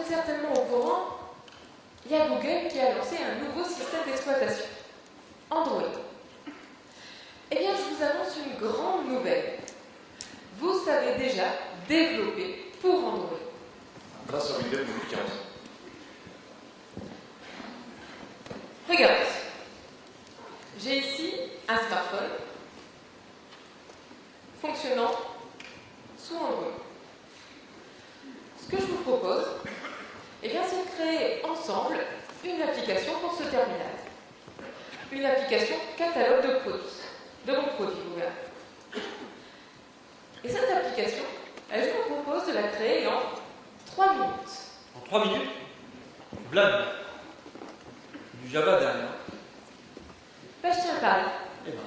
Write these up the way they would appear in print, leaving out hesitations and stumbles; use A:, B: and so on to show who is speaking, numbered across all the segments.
A: êtes certainement au courant, il y a Google qui a lancé un nouveau système d'exploitation, Android. Eh bien, je vous annonce une grande nouvelle. Vous savez déjà développer pour Android.
B: Grâce à Windows 2015.
A: Regardez. J'ai ici un smartphone fonctionnant sous Android. Ce que je vous propose, eh bien, c'est de créer ensemble une application pour ce terminal. Une application catalogue de produits. De bons produits, vous verrez. Et cette application, je vous propose de la créer en 3 minutes.
C: En 3 minutes? Blague. Du Java derrière.
A: Ben, je tiens à parler.
C: Eh ben.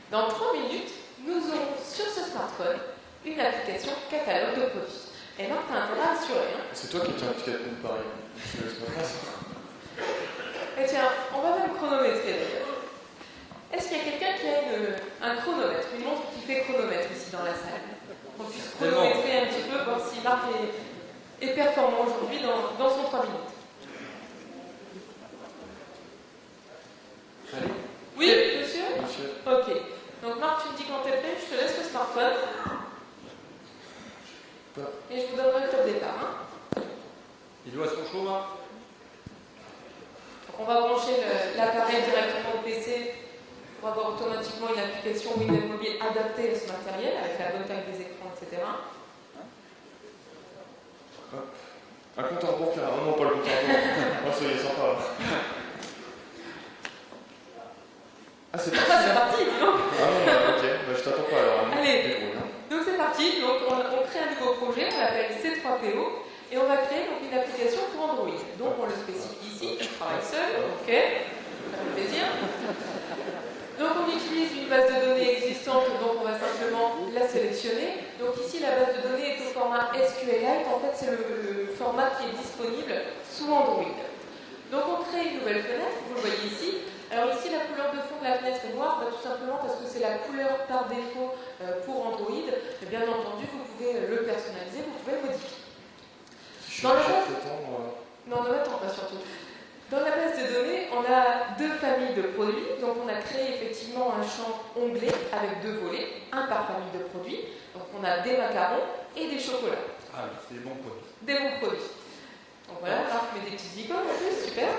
A: Dans 3 minutes, nous aurons sur ce smartphone une application catalogue de produits. Et non, t'as intérêt à assurer. Hein.
B: C'est toi qui tiens un petit cadeau pareil. C'est pas ça.
A: Et tiens, on va même chronométrer d'ailleurs. Est-ce qu'il y a quelqu'un qui a un chronomètre, une montre qui fait chronomètre ici dans la salle? On puisse chronométrer un petit peu, voir si Marc est performant aujourd'hui dans son 3 minutes.
C: Allez.
A: Oui, monsieur?
B: Monsieur.
A: Ok. Donc Marc, tu me dis quand t'es prêt, je te laisse le smartphone. Et je vous donnerai le top départ. Hein.
C: Il doit son chaud, Marc.
A: Donc on va brancher l'appareil directement au PC pour avoir automatiquement une application Windows Mobile adaptée à ce matériel, avec la bonne taille des écrans, etc.
B: Un compte en banque là. Oh non, pas le compte en banque. Oh, ça y est, sympa. Ah, c'est parti.
A: C'est parti, dis donc.
B: Ah non, ok. Bah, je t'attends pas alors.
A: Allez.
B: Débrouille, hein.
A: Donc c'est parti, donc on crée un nouveau projet, on l'appelle C3PO, et on va créer donc une application pour Android. Donc on le spécifie ici, je travaille seul, ok, ça fait plaisir. Donc on utilise une base de données existante, donc on va simplement la sélectionner. Donc ici la base de données est au format SQLite, en fait c'est le format qui est disponible sous Android. Donc on crée une nouvelle fenêtre, vous le voyez ici. Alors ici la couleur de fond de la fenêtre est noire, tout simplement parce que c'est la couleur par défaut pour Android. Et bien entendu vous pouvez le personnaliser, vous pouvez le modifier. Dans la base... Non, ne m'attends pas surtout. Dans la base de données, on a 2 familles de produits. Donc on a créé effectivement un champ onglet avec 2 volets, un par famille de produits. Donc on a des macarons et des chocolats.
C: Ah oui, c'est des bons produits.
A: Des bons produits. Donc voilà, Marc met des petites icônes en plus, super.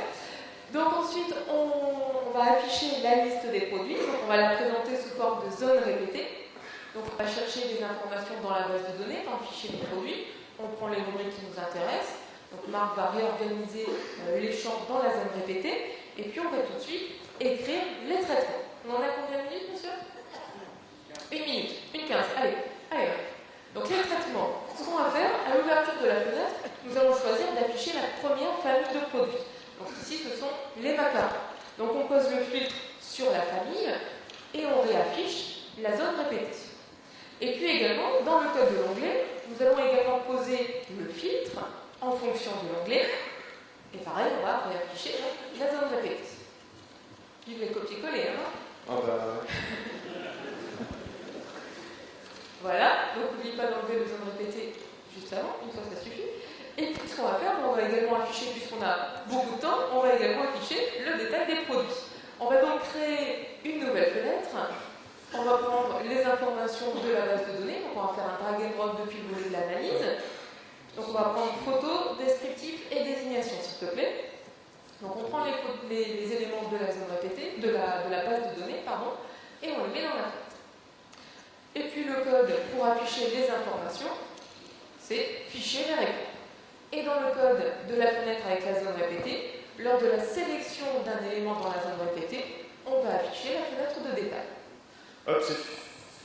A: Donc ensuite, on va afficher la liste des produits. Donc on va la présenter sous forme de zones répétées. Donc on va chercher des informations dans la base de données, dans le fichier des produits. On prend les rubriques qui nous intéressent. Donc Marc va réorganiser les champs dans la zone répétée. Et puis on va tout de suite écrire les traitements. On en a combien de minutes, monsieur? 1 minute, 1:15. Allez. Donc les traitements, ce qu'on va faire, à l'ouverture de la fenêtre, nous allons choisir d'afficher la première famille de produits. Donc ici, ce sont les macarons. Donc on pose le filtre sur la famille et on réaffiche la zone répétée. Et puis également, dans le code de l'onglet, nous allons également poser le filtre en fonction de l'onglet. Et pareil, on va réafficher la zone répétée. Vive les copier-coller, hein?
B: Ah bah...
A: Voilà, donc n'oubliez pas d'enlever les zones répétées juste avant, une fois ça suffit. Et puis ce qu'on va faire, on va également afficher, puisqu'on a beaucoup de temps, on va également afficher le détail des produits. On va donc créer une nouvelle fenêtre. On va prendre les informations de la base de données, donc on va faire un drag and drop depuis le volet de l'analyse. Donc on va prendre photo, descriptif et désignation, s'il te plaît. Donc on prend les éléments de la zone répétée, de la base de données, pardon, et on les met dans la fenêtre. Et puis le code pour afficher les informations, c'est fichier vérifié. Et dans le code de la fenêtre avec la zone répétée, lors de la sélection d'un élément dans la zone répétée, on va afficher la fenêtre de détail.
B: Hop, c'est...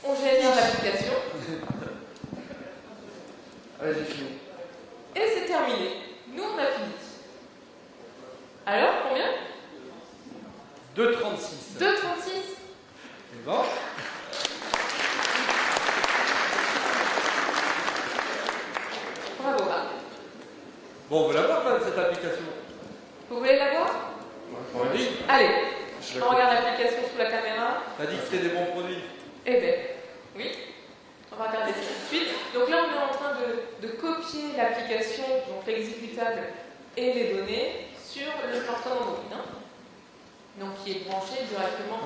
A: On génère l'application.
B: Allez, j'ai fini.
A: Et c'est terminé. Nous, on a fini. Alors, combien?
C: 2,36.
A: 2,36.
C: Et bon.
A: Bravo, Marc.
C: Bon, on veut la voir, quand même, cette application.
A: Vous voulez la voir?
B: Ouais,
C: Oui.
A: Allez,
B: je
A: on regarde l'application sous la caméra.
C: T'as dit que c'était des bons produits.
A: Eh bien, oui. On va regarder ça tout de suite. Donc là, on est en train de copier l'application, donc l'exécutable, et les données sur le smartphone Android, hein, donc qui est branché directement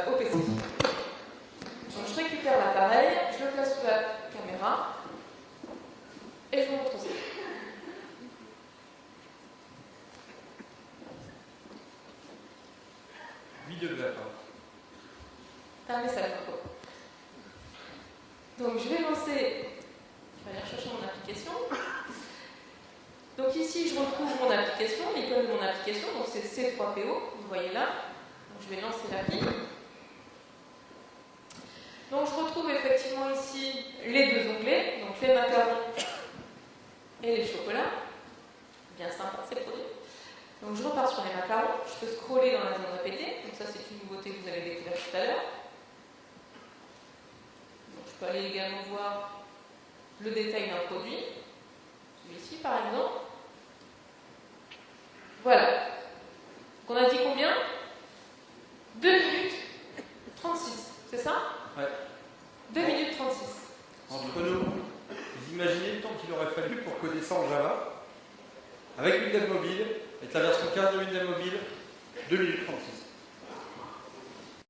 A: au PC. Donc je récupère l'appareil, je le place sous la caméra et je vous montre ça.
C: Vidéo de la fin.
A: T'as un message, Marco. Donc je vais lancer, je vais aller chercher mon application. Donc ici je retrouve mon application, l'icône de mon application, donc c'est C3PO, vous voyez là. Donc je vais lancer l'appli. Donc je retrouve effectivement ici les deux onglets, donc les macarons et les chocolats. Bien sympa ces produits. Donc je repars sur les macarons, je peux scroller dans la zone répétée, donc ça c'est une nouveauté que vous avez découvert tout à l'heure. Donc je peux aller également voir le détail d'un produit, celui-ci par exemple. Voilà. Donc on a dit combien? 2 minutes 36, c'est ça?
C: Ouais.
A: 2 minutes 36.
C: Entre nous, vous imaginez le temps qu'il aurait fallu pour coder ça en Java avec une dev mobile, avec la version 15 de Windows Mobile, 2 minutes 36.